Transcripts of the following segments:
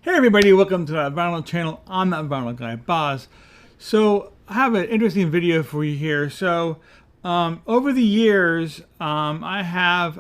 Hey everybody, welcome to the Vinyl channel. I'm that Vinyl guy, Boz. So I have an interesting video for you here. So over the years, I have,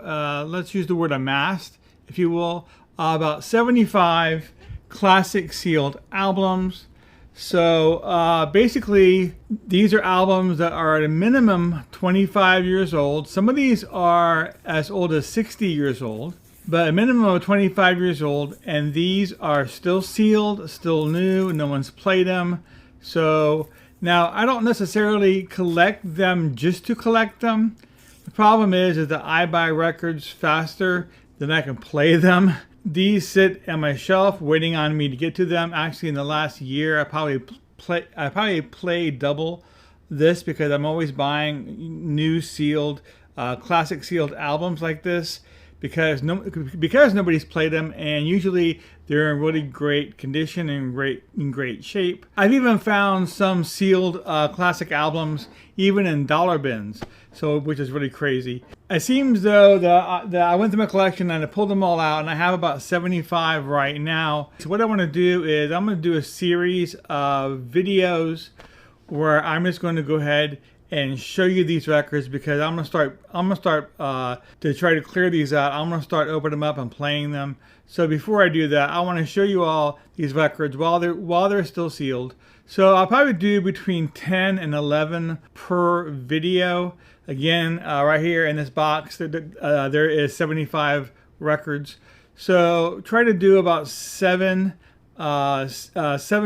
let's use the word amassed, if you will, about 75 classic sealed albums. So basically, these are albums that are at a minimum 25 years old. Some of these are as old as 60 years old, but a minimum of 25 years old, and these are still sealed, still new, no one's played them. So now I don't necessarily collect them just to collect them. The problem is that I buy records faster than I can play them. These sit on my shelf waiting on me to get to them. Actually, in the last year, I probably played double this because I'm always buying new sealed, classic sealed albums like this. Because nobody's played them, and usually they're in really great condition and in great shape. I've even found some sealed classic albums even in dollar bins, so which is really crazy. It seems though that I went through my collection and I pulled them all out, and I have about 75 right now. So what I want to do is I'm going to do a series of videos where I'm just going to go ahead and show you these records, because I'm gonna start to try to clear these out. I'm gonna start opening them up and playing them. So before I do that, I want to show you all these records while they're still sealed. So I'll probably do between 10 and 11 per video. Again, right here in this box, there is 75 records. So try to do about seven videos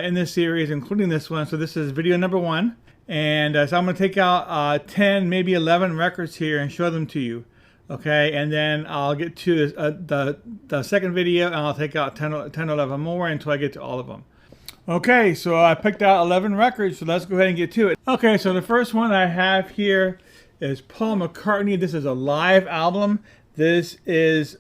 in this series, including this one. So this is video number 1. And so I'm going to take out 10, maybe 11 records here and show them to you. Okay, and then I'll get to the second video, and I'll take out 10 or 11 more until I get to all of them. Okay, so I picked out 11 records, so let's go ahead and get to it. Okay, so the first one I have here is Paul McCartney. This is a live album. This is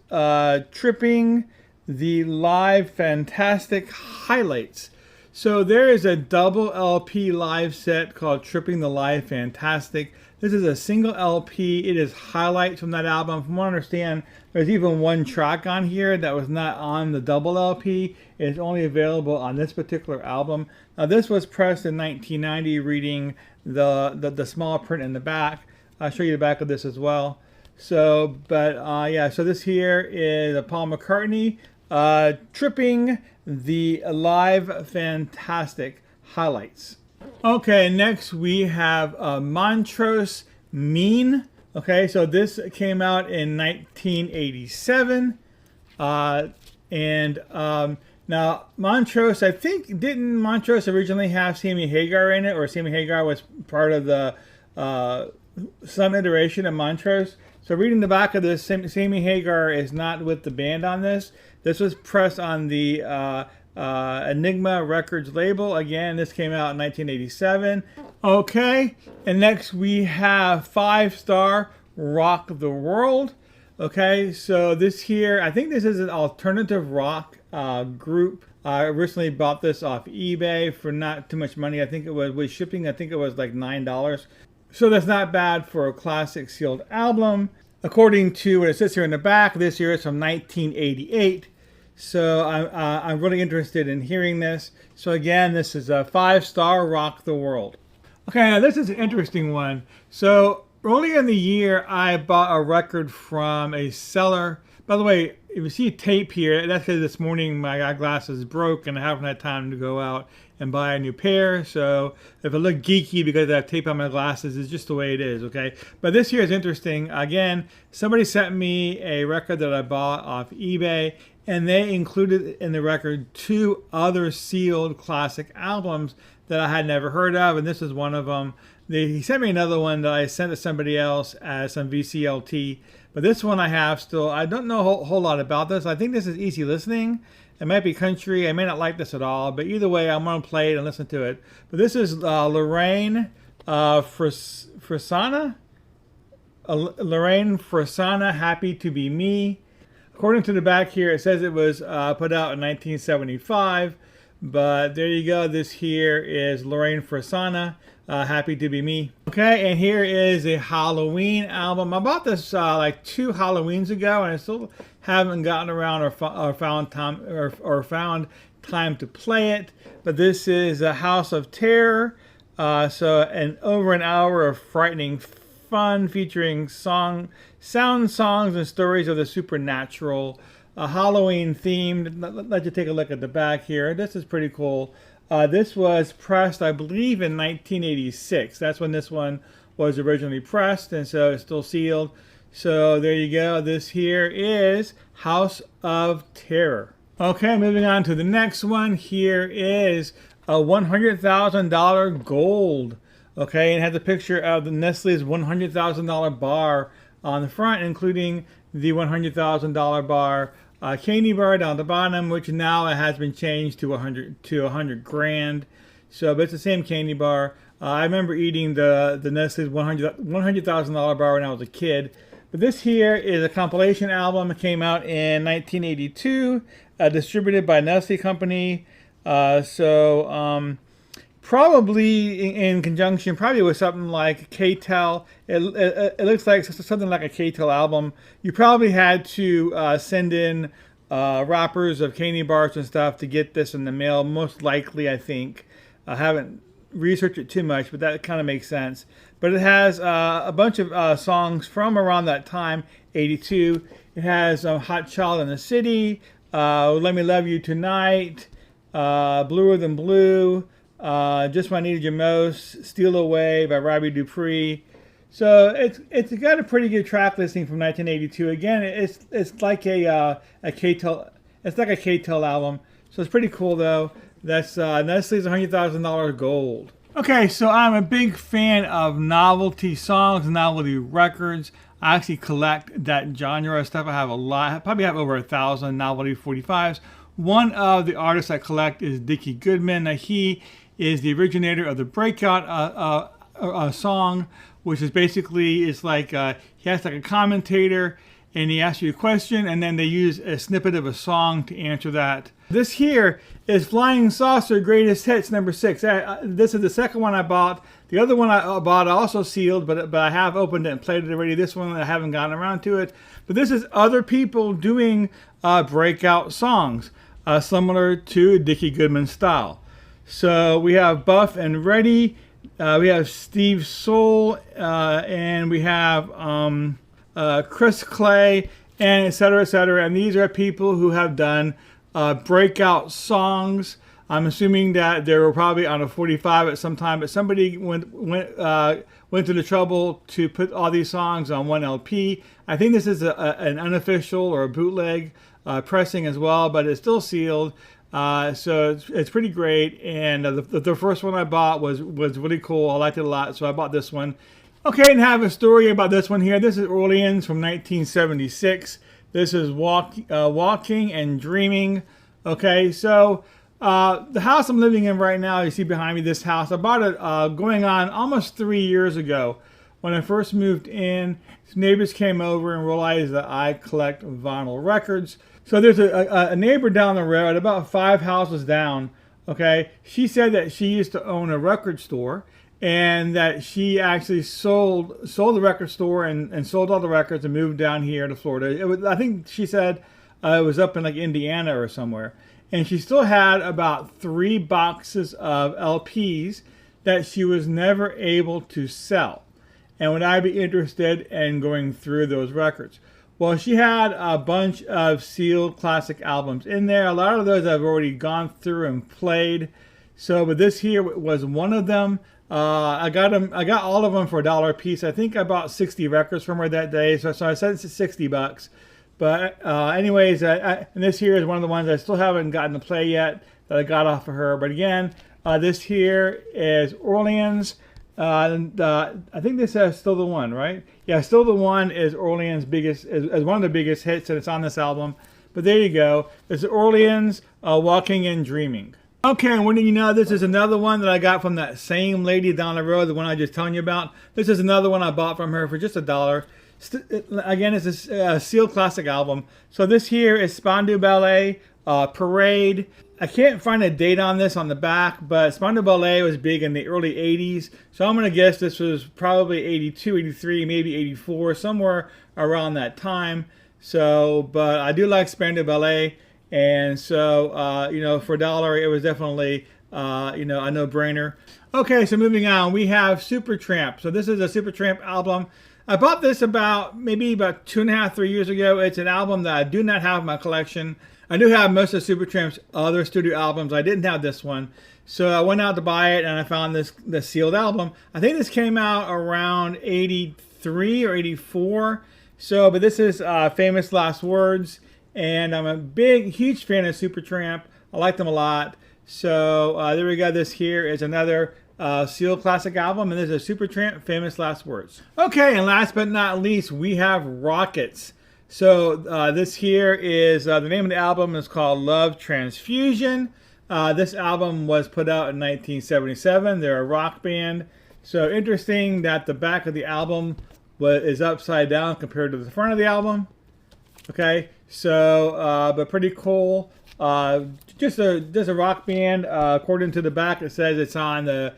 Tripping the Live Fantastic Highlights. So there is a double LP live set called Tripping the Live Fantastic. This is a single LP. It is highlights from that album. From what I understand, there's even one track on here that was not on the double LP. It's only available on this particular album. Now this was pressed in 1990, reading the small print in the back. I'll show you the back of this as well. So, but yeah, so this here is a Paul McCartney Tripping the Live Fantastic Highlights. Okay, next we have Montrose Mean. Okay, so this came out in 1987. Now Montrose, I think, didn't Montrose originally have Sammy Hagar in it, or Sammy Hagar was part of the some iteration of Montrose? So reading the back of this, Sammy Hagar is not with the band on this. This was pressed on the Enigma Records label. Again, this came out in 1987. Okay, and next we have 5 Star Rock the World. Okay, so this here, I think this is an alternative rock group. I recently bought this off eBay for not too much money. I think it was with shipping, I think it was like $9. So that's not bad for a classic sealed album. According to what it says here in the back, this year is from 1988. So I'm really interested in hearing this. So again, this is a 5 Star Rock the World. Okay, now this is an interesting one. So earlier in the year, I bought a record from a seller. By the way, if you see tape here, that's because this morning my eyeglasses broke and I haven't had time to go out and buy a new pair. So if I look geeky because I have tape on my glasses, it's just the way it is, okay? But this here is interesting. Again, somebody sent me a record that I bought off eBay, and they included in the record 2 other sealed classic albums that I had never heard of, and this is one of them. He sent me another one that I sent to somebody else as some VCLT, but this one I have still. I don't know a whole lot about this. I think this is easy listening. It might be country. I may not like this at all, but either way, I'm going to play it and listen to it. But this is Lorraine Frisana. Lorraine Frisana, Happy to Be Me. According to the back here, it says it was put out in 1975. But there you go. This here is Lorraine Frisana, Happy to Be Me. Okay, and here is a Halloween album. I bought this like 2 Halloweens ago, and I still haven't gotten around or found time to play it. But this is a House of Terror. Over an hour of frightening fun featuring sounds, and stories of the supernatural. Halloween themed. Let you take a look at the back here. This is pretty cool. This was pressed, I believe, in 1986. That's when this one was originally pressed, and so it's still sealed. So there you go. This here is House of Terror. Okay, moving on to the next one. Here is a $100,000 gold. Okay, and it has a picture of the Nestle's $100,000 bar on the front, including the $100,000 bar candy bar down the bottom, which now it has been changed to 100 grand. So, but it's the same candy bar. I remember eating the Nestle's $100,000 bar when I was a kid. But this here is a compilation album. It came out in 1982, distributed by Nestle Company. Probably in conjunction, probably with something like K-Tel. It looks like something like a K-Tel album. You probably had to send in wrappers of candy bars and stuff to get this in the mail. Most likely, I think. I haven't researched it too much, but that kind of makes sense. But it has a bunch of songs from around that time, 82. It has Hot Child in the City, Let Me Love You Tonight, Bluer Than Blue, Just When I Needed You Most, Steal Away by Robbie Dupree. So it's got a pretty good track listing from 1982. Again, it's like a K-Tel, it's like a K-Tel album. So it's pretty cool though. That's Nestle's $100,000 gold. Okay, so I'm a big fan of novelty songs, novelty records. I actually collect that genre of stuff. I have a lot. I probably have over 1,000 novelty 45s. One of the artists I collect is Dickie Goodman. Now, he is the originator of the Breakout song, which is basically, it's like he has like a commentator and he asks you a question and then they use a snippet of a song to answer that. This here is Flying Saucer Greatest Hits number 6. This is the second one I bought. The other one I bought also sealed, but I have opened it and played it already. This one I haven't gotten around to it. But this is other people doing breakout songs, similar to Dickie Goodman's style. So we have Buff and Reddy, we have Steve Soul, and we have Chris Clay, and etc., etc. And these are people who have done breakout songs. I'm assuming that they were probably on a 45 at some time, but somebody went to the trouble to put all these songs on one LP. I think this is an unofficial or a bootleg pressing as well, but it's still sealed. So it's pretty great. And the first one I bought was really cool. I liked it a lot, so I bought this one. Okay, and have a story about this one here. This is Orleans from 1976. This is Walking and Dreaming. Okay, so the house I'm living in right now, you see behind me this house, I bought it going on almost 3 years ago. When I first moved in, neighbors came over and realized that I collect vinyl records. So there's a neighbor down the road, about 5 houses down. Okay, she said that she used to own a record store and that she actually sold the record store and sold all the records and moved down here to Florida. I think she said it was up in like Indiana or somewhere. And she still had about 3 boxes of LPs that she was never able to sell. And would I be interested in going through those records? Well, she had a bunch of sealed classic albums in there. A lot of those I've already gone through and played. So, but this here was one of them. I got all of them for $1 a piece. I think I bought 60 records from her that day. So I said it's $60. But anyways, and this here is one of the ones I still haven't gotten to play yet that I got off of her. But again, this here is Orleans. I think this is Still the One, right? Yeah, Still the One is Orleans' biggest, is one of the biggest hits, and it's on this album. But there you go. It's Orleans, Walking and Dreaming. Okay, and wouldn't you know, this is another one that I got from that same lady down the road, the one I just telling you about. This is another one I bought from her for just $1. Again, it's a sealed classic album. So this here is Spandau Ballet, Parade, I can't find a date on this on the back, but Spandau Ballet was big in the early 80s. So I'm going to guess this was probably 82, 83, maybe 84, somewhere around that time. So, but I do like Spandau Ballet. And so, you know, for $1, it was definitely, you know, a no-brainer. Okay, so moving on, we have Supertramp. So this is a Supertramp album. I bought this maybe about 2.5, 3 years ago. It's an album that I do not have in my collection. I do have most of Supertramp's other studio albums. I didn't have this one. So I went out to buy it and I found this sealed album. I think this came out around 83 or 84. So, but this is Famous Last Words. And I'm a huge fan of Supertramp. I like them a lot. So there we go. This here is another sealed classic album. And this is Supertramp, Famous Last Words. Okay, and last but not least, we have Rockets. So this here is, the name of the album is called Love Transfusion. This album was put out in 1977. They're a rock band. So interesting that the back of the album is upside down compared to the front of the album. Okay, so, but pretty cool. Just a rock band. According to the back, it says it's on the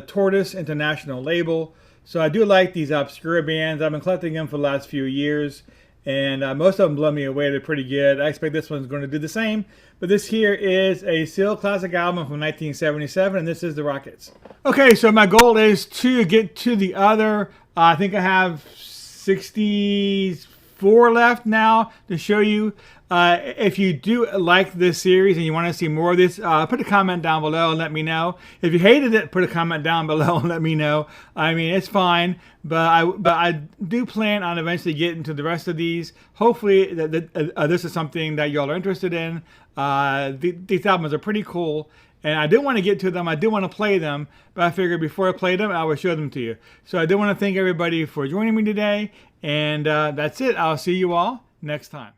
Tortoise International label. So I do like these obscure bands. I've been collecting them for the last few years. And most of them blow me away. They're pretty good. I expect this one's going to do the same. But this here is a sealed classic album from 1977, and this is the Rockets. Okay, so my goal is to get to the other. I think I have 64 left now to show you. If you do like this series and you want to see more of this, put a comment down below and let me know. If you hated it, put a comment down below and let me know. I mean, it's fine, but I do plan on eventually getting to the rest of these. Hopefully, this is something that y'all are interested in. These albums are pretty cool, and I do want to get to them. I do want to play them, but I figured before I play them, I would show them to you. So I do want to thank everybody for joining me today, and that's it. I'll see you all next time.